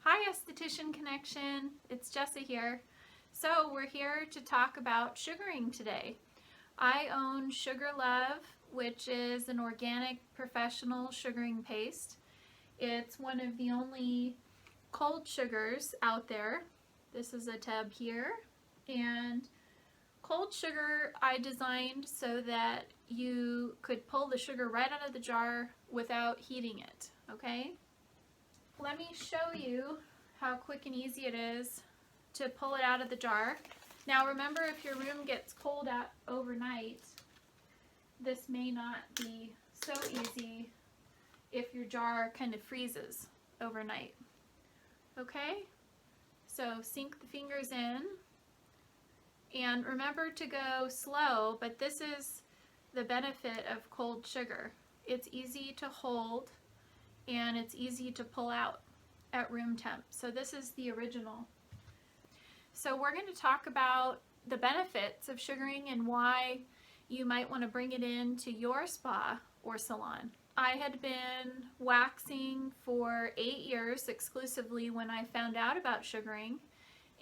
Hi Esthetician Connection, it's Jessa here. So we're here to talk about sugaring today. I own SugarLove, which is an organic professional sugaring paste. It's one of the only cold sugars out there. This is a tub here, and cold sugar I designed so that you could pull the sugar right out of the jar without heating it, okay? Let me show you how quick and easy it is to pull it out of the jar. Now remember, if your room gets cold out overnight, this may not be so easy if your jar kind of freezes overnight. Okay, so sink the fingers in and remember to go slow, but this is the benefit of cold sugar. It's easy to hold and it's easy to pull out at room temp. So this is the original. So we're going to talk about the benefits of sugaring and why you might want to bring it into your spa or salon. I had been waxing for 8 years exclusively when I found out about sugaring,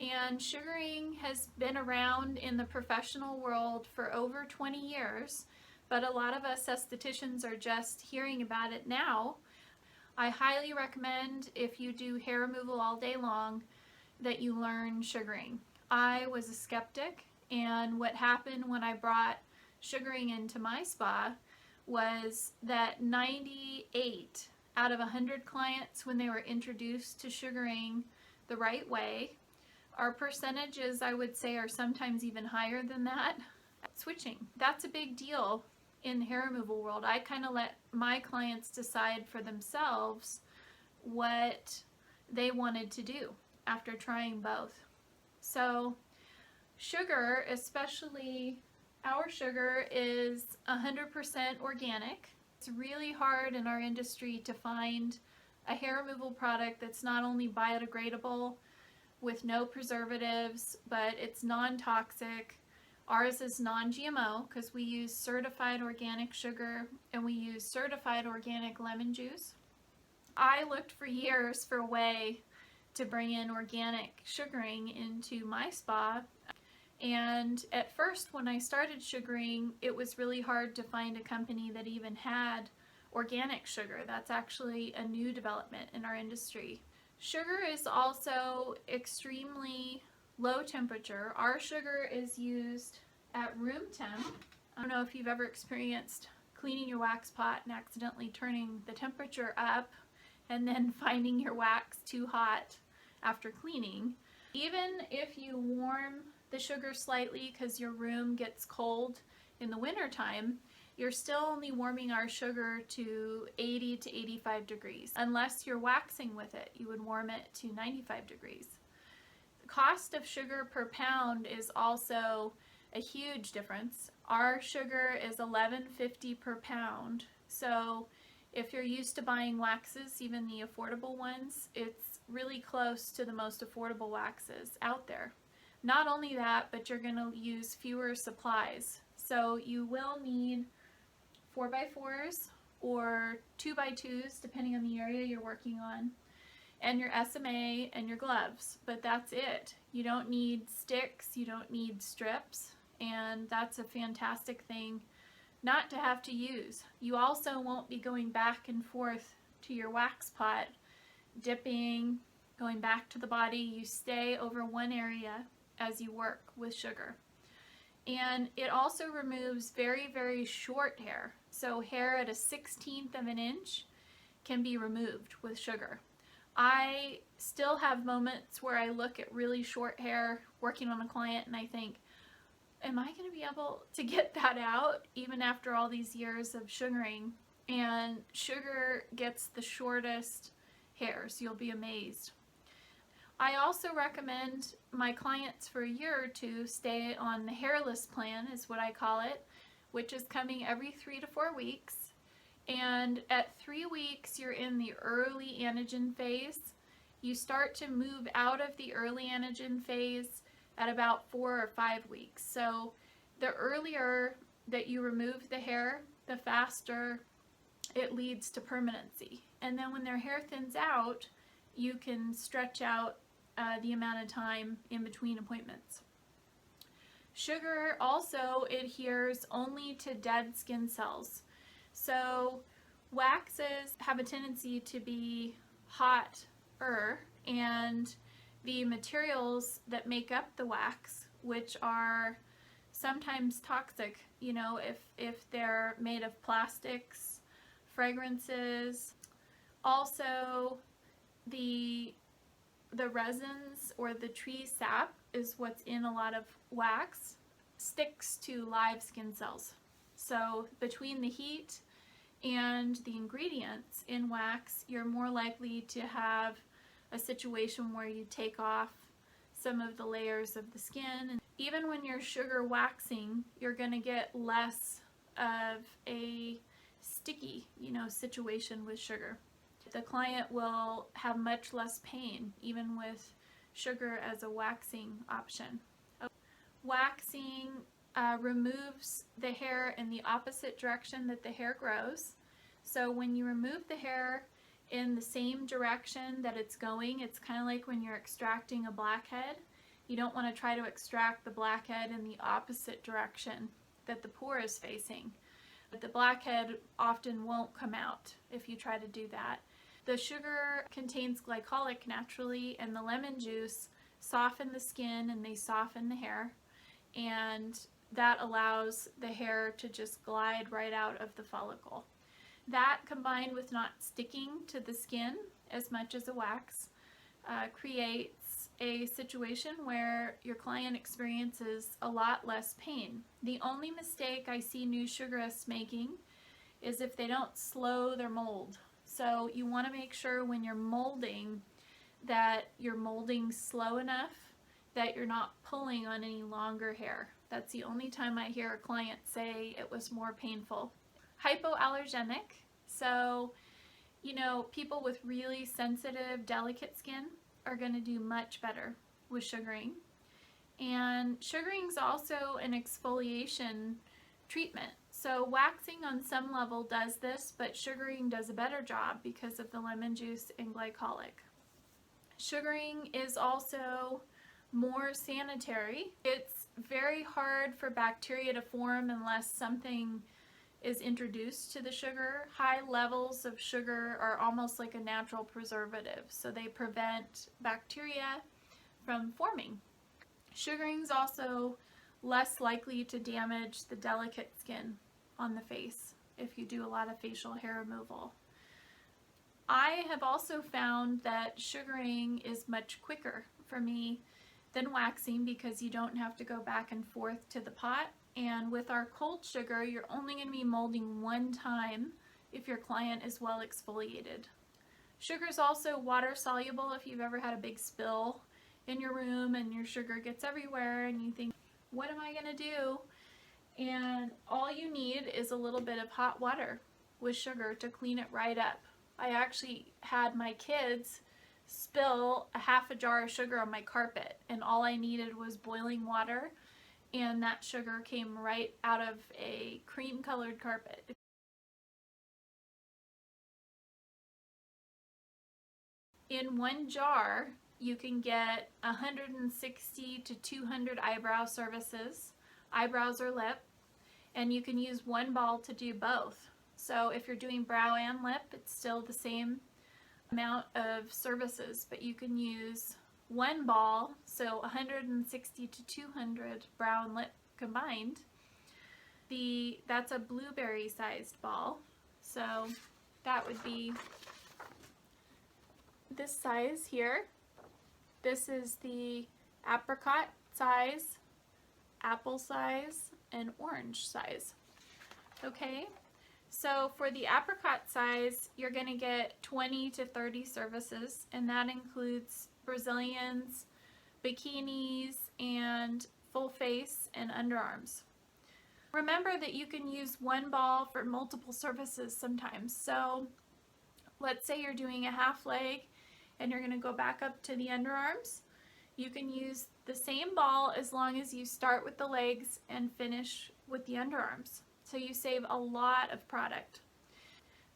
and sugaring has been around in the professional world for over 20 years, but a lot of us estheticians are just hearing about it now. I highly recommend, if you do hair removal all day long, that you learn sugaring. I was a skeptic, and what happened when I brought sugaring into my spa was that 98 out of 100 clients, when they were introduced to sugaring the right way, our percentages, I would say, are sometimes even higher than that, switching. That's a big deal in the hair removal world. I kind of let my clients decide for themselves what they wanted to do after trying both. So sugar, especially our sugar, is 100% organic. It's really hard in our industry to find a hair removal product that's not only biodegradable with no preservatives, but it's non-toxic. Ours is non-GMO because we use certified organic sugar and we use certified organic lemon juice. I looked for years for a way to bring in organic sugaring into my spa, and at first when I started sugaring, it was really hard to find a company that even had organic sugar. That's actually a new development in our industry. Sugar is also extremely low temperature. Our sugar is used at room temp. I don't know if you've ever experienced cleaning your wax pot and accidentally turning the temperature up and then finding your wax too hot after cleaning. Even if you warm the sugar slightly because your room gets cold in the winter time, you're still only warming our sugar to 80 to 85 degrees. Unless you're waxing with it, you would warm it to 95 degrees. Cost of sugar per pound is also a huge difference. Our sugar is $11.50 per pound. So if you're used to buying waxes, even the affordable ones, it's really close to the most affordable waxes out there. Not only that, but you're going to use fewer supplies. So you will need 4x4s or 2x2s, depending on the area you're working on, and your SMA and your gloves, but that's it. You don't need sticks, you don't need strips, and that's a fantastic thing not to have to use. You also won't be going back and forth to your wax pot, dipping, going back to the body. You stay over one area as you work with sugar. And it also removes very, very short hair. So hair at a 1/16 of an inch can be removed with sugar. I still have moments where I look at really short hair working on a client and I think, am I going to be able to get that out even after all these years of sugaring? And sugar gets the shortest hairs. You'll be amazed. I also recommend my clients for a year or two stay on the hairless plan, is what I call it, which is coming every 3 to 4 weeks. And at 3 weeks, you're in the early anagen phase. You start to move out of the early anagen phase at about 4 or 5 weeks. So the earlier that you remove the hair, the faster it leads to permanency. And then when their hair thins out, you can stretch out the amount of time in between appointments. Sugar also adheres only to dead skin cells. So waxes have a tendency to be hotter, and the materials that make up the wax, which are sometimes toxic, you know, if they're made of plastics, fragrances, also the resins or the tree sap is what's in a lot of wax, sticks to live skin cells. So between the heat and the ingredients in wax, you're more likely to have a situation where you take off some of the layers of the skin. And even when you're sugar waxing, you're going to get less of a sticky, you know, situation with sugar. The client will have much less pain even with sugar as a waxing option. Waxing removes the hair in the opposite direction that the hair grows. So when you remove the hair in the same direction that it's going, it's kind of like when you're extracting a blackhead. You don't want to try to extract the blackhead in the opposite direction that the pore is facing. But the blackhead often won't come out if you try to do that. The sugar contains glycolic naturally, and the lemon juice soften the skin and they soften the hair, and that allows the hair to just glide right out of the follicle. That, combined with not sticking to the skin as much as a wax, creates a situation where your client experiences a lot less pain. The only mistake I see new sugarists making is if they don't slow their mold. So you want to make sure when you're molding that you're molding slow enough that you're not pulling on any longer hair. That's the only time I hear a client say it was more painful. Hypoallergenic, so you know, people with really sensitive, delicate skin are going to do much better with sugaring. And sugaring is also an exfoliation treatment. So waxing on some level does this, but sugaring does a better job because of the lemon juice and glycolic. Sugaring is also more sanitary. It's very hard for bacteria to form unless something is introduced to the sugar. High levels of sugar are almost like a natural preservative, so they prevent bacteria from forming. Sugaring is also less likely to damage the delicate skin on the face if you do a lot of facial hair removal. I have also found that sugaring is much quicker for me than waxing because you don't have to go back and forth to the pot. And with our cold sugar, you're only going to be molding one time if your client is well exfoliated. Sugar is also water soluble. If you've ever had a big spill in your room and your sugar gets everywhere and you think, what am I going to do? And all you need is a little bit of hot water with sugar to clean it right up. I actually had my kids spill a half a jar of sugar on my carpet, and all I needed was boiling water, and that sugar came right out of a cream colored carpet. In one jar, you can get 160 to 200 eyebrow services, eyebrows or lip, and you can use one ball to do both. So if you're doing brow and lip, it's still the same amount of services, but you can use one ball, so 160 to 200 brow and lip combined. That's a blueberry sized ball, so that would be this size here. This is the apricot size, apple size, and orange size. Okay, so for the apricot size, you're going to get 20 to 30 services, and that includes Brazilians, bikinis, and full face and underarms. Remember that you can use one ball for multiple services sometimes. So let's say you're doing a half leg and you're going to go back up to the underarms. You can use the same ball as long as you start with the legs and finish with the underarms. So you save a lot of product.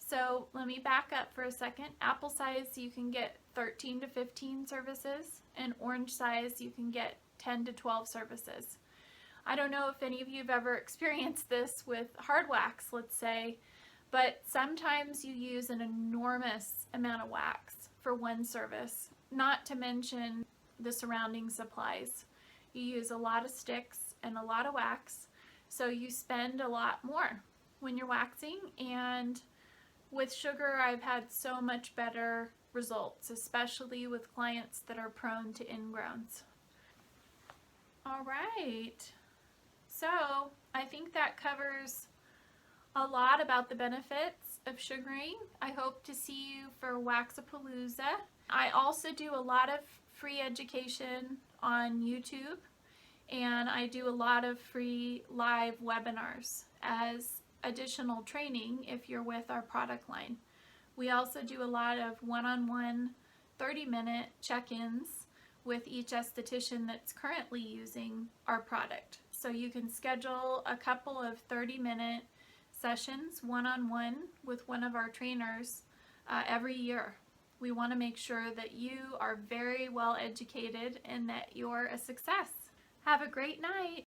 So let me back up for a second. Apple size, you can get 13 to 15 services, and orange size, you can get 10 to 12 services. I don't know if any of you have ever experienced this with hard wax, let's say, but sometimes you use an enormous amount of wax for one service, not to mention the surrounding supplies. You use a lot of sticks and a lot of wax, so you spend a lot more when you're waxing. And with sugar, I've had so much better results, especially with clients that are prone to ingrowns. All right, so I think that covers a lot about the benefits of sugaring. I hope to see you for Waxapalooza. I also do a lot of free education on YouTube, and I do a lot of free live webinars as additional training if you're with our product line. We also do a lot of one-on-one 30-minute check-ins with each esthetician that's currently using our product. So you can schedule a couple of 30-minute sessions one-on-one with one of our trainers every year. We want to make sure that you are very well educated and that you're a success. Have a great night.